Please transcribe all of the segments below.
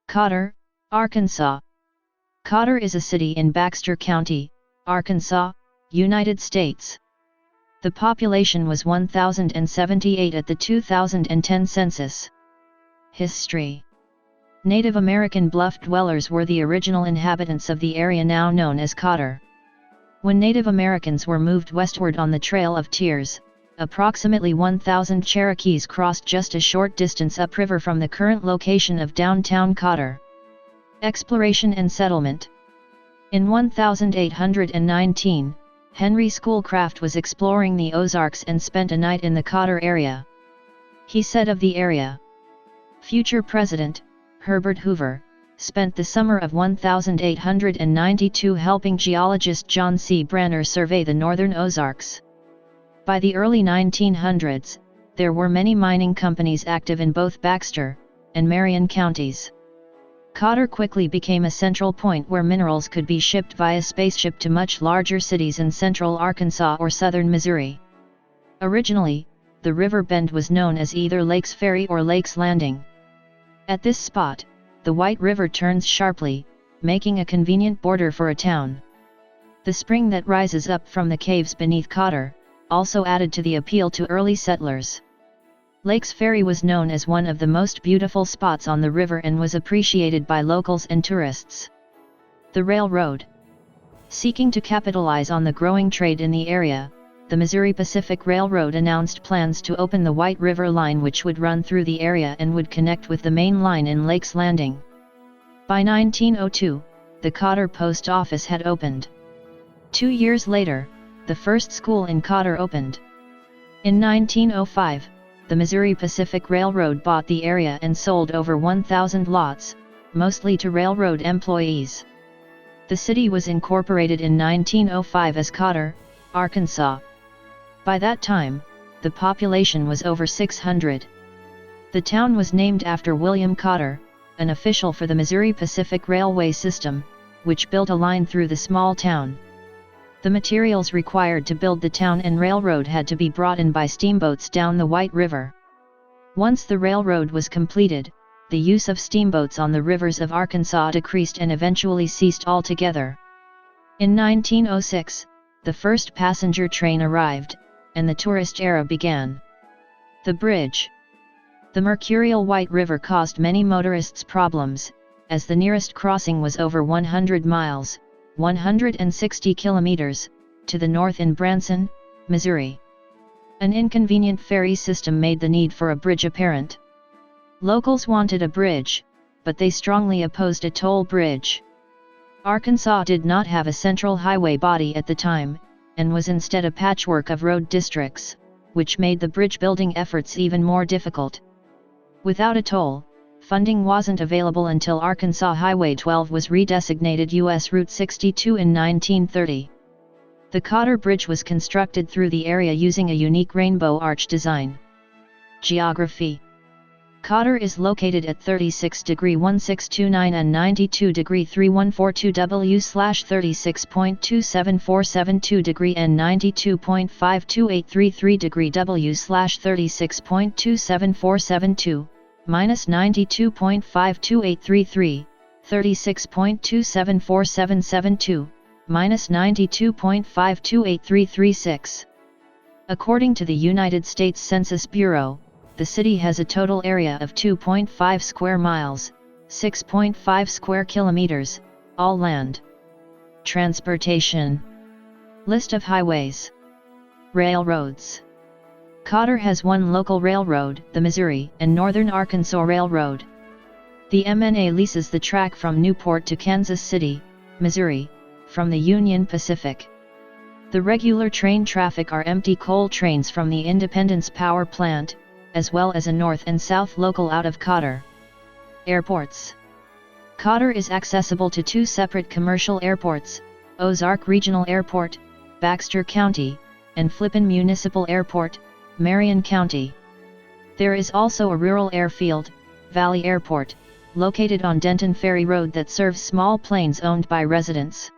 Cotter, Arkansas. Cotter is a city in Baxter County, Arkansas, United States. The population was 1,078 at the 2010 census. History. Native American bluff dwellers were the original inhabitants of the area now known as Cotter. When Native Americans were moved westward on the Trail of Tears, approximately 1,000 Cherokees crossed just a short distance upriver from the current location of downtown Cotter. Exploration and settlement. In 1819, Henry Schoolcraft was exploring the Ozarks and spent a night in the Cotter area. He said of the area, future President Herbert Hoover spent the summer of 1892 helping geologist John C. Branner survey the northern Ozarks. By the early 1900s, there were many mining companies active in both Baxter and Marion counties. Cotter quickly became a central point where minerals could be shipped via spaceship to much larger cities in central Arkansas or southern Missouri. Originally, the river bend was known as either Lakes Ferry or Lakes Landing. At this spot, the White River turns sharply, making a convenient border for a town. The spring that rises up from the caves beneath Cotter also added to the appeal to early settlers. Lakes Ferry was known as one of the most beautiful spots on the river and was appreciated by locals and tourists. The railroad. Seeking to capitalize on the growing trade in the area, the Missouri Pacific Railroad announced plans to open the White River Line, which would run through the area and would connect with the main line in Lakes Landing. By 1902, the Cotter Post Office had opened. 2 years later, the first school in Cotter opened. In 1905, the Missouri Pacific Railroad bought the area and sold over 1,000 lots, mostly to railroad employees. The city was incorporated in 1905 as Cotter, Arkansas. By that time, the population was over 600. The town was named after William Cotter, an official for the Missouri Pacific Railway System, which built a line through the small town. The materials required to build the town and railroad had to be brought in by steamboats down the White River. Once the railroad was completed, the use of steamboats on the rivers of Arkansas decreased and eventually ceased altogether. In 1906, the first passenger train arrived, and the tourist era began. The bridge. The mercurial White River caused many motorists problems, as the nearest crossing was over 100 miles, 160 kilometers, to the north in Branson, Missouri. An inconvenient ferry system made the need for a bridge apparent. Locals wanted a bridge, but they strongly opposed a toll bridge. Arkansas did not have a central highway body at the time, and was instead a patchwork of road districts, which made the bridge building efforts even more difficult. Without a toll, funding wasn't available until Arkansas Highway 12 was redesignated U.S. Route 62 in 1930. The Cotter Bridge was constructed through the area using a unique rainbow arch design. Geography. Cotter is located at 36°1629 and 92°3142 W/36.27472° and 92.52833° W/36.27472, minus 92.52833, 36.2747772, minus 92.5283336. According to the United States Census Bureau, the city has a total area of 2.5 square miles, 6.5 square kilometers, all land. Transportation. List of highways. Railroads. Cotter has one local railroad, the Missouri and Northern Arkansas Railroad. The MNA leases the track from Newport to Kansas City, Missouri, from the Union Pacific. The regular train traffic are empty coal trains from the Independence Power Plant, as well as a north and south local out of Cotter. Airports. Cotter is accessible to two separate commercial airports, Ozark Regional Airport, Baxter County, and Flippin Municipal Airport, Marion County. There is also a rural airfield, Valley Airport, located on Denton Ferry Road that serves small planes owned by residents.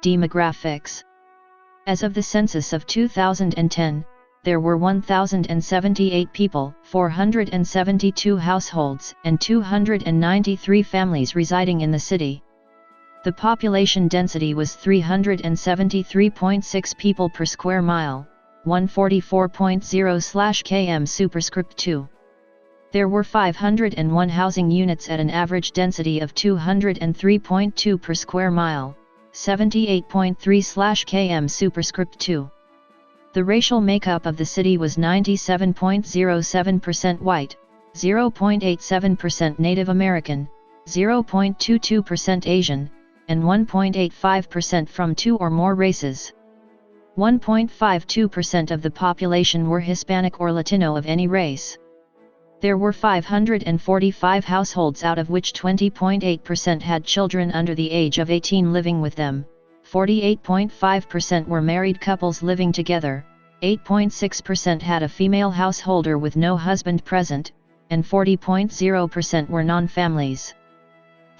Demographics. As of the census of 2010, there were 1,078 people, 472 households, and 293 families residing in the city. The population density was 373.6 people per square mile, 144.0/km superscript 2. There were 501 housing units at an average density of 203.2 per square mile, 78.3/km superscript 2. The racial makeup of the city was 97.07% white, 0.87% Native American, 0.22% Asian, and 1.85% from 2 or more races. 1.52% of the population were Hispanic or Latino of any race. There were 545 households, out of which 20.8% had children under the age of 18 living with them, 48.5% were married couples living together, 8.6% had a female householder with no husband present, and 40.0% were non-families.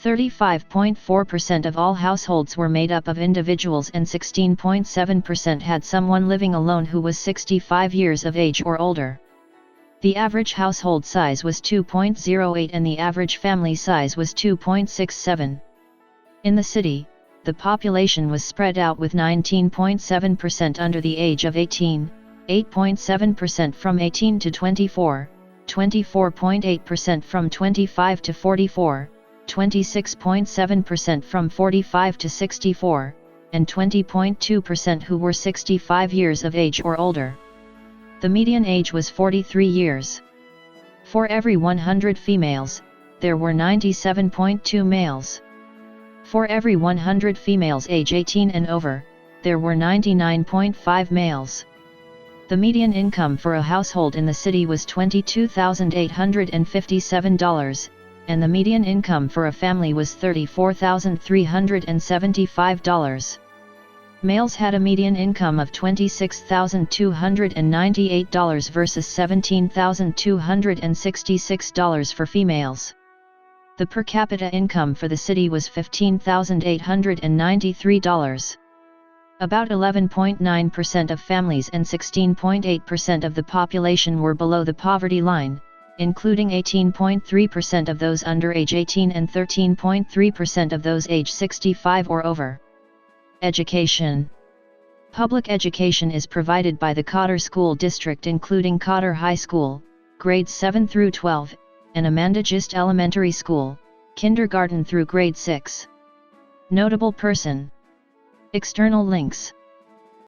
35.4% of all households were made up of individuals, and 16.7% had someone living alone who was 65 years of age or older. The average household size was 2.08 and the average family size was 2.67. In the city, the population was spread out with 19.7% under the age of 18, 8.7% from 18 to 24, 24.8% from 25 to 44, 26.7% from 45 to 64, and 20.2% who were 65 years of age or older. The median age was 43 years. For every 100 females, there were 97.2 males. For every 100 females age 18 and over, there were 99.5 males. The median income for a household in the city was $22,857, and the median income for a family was $34,375. Males had a median income of $26,298 versus $17,266 for females. The per capita income for the city was $15,893. About 11.9% of families and 16.8% of the population were below the poverty line, including 18.3% of those under age 18 and 13.3% of those age 65 or over. Education. Public education is provided by the Cotter School District, including Cotter High School, grades 7 through 12, and Amanda Gist Elementary School, kindergarten through grade 6. Notable person. External links.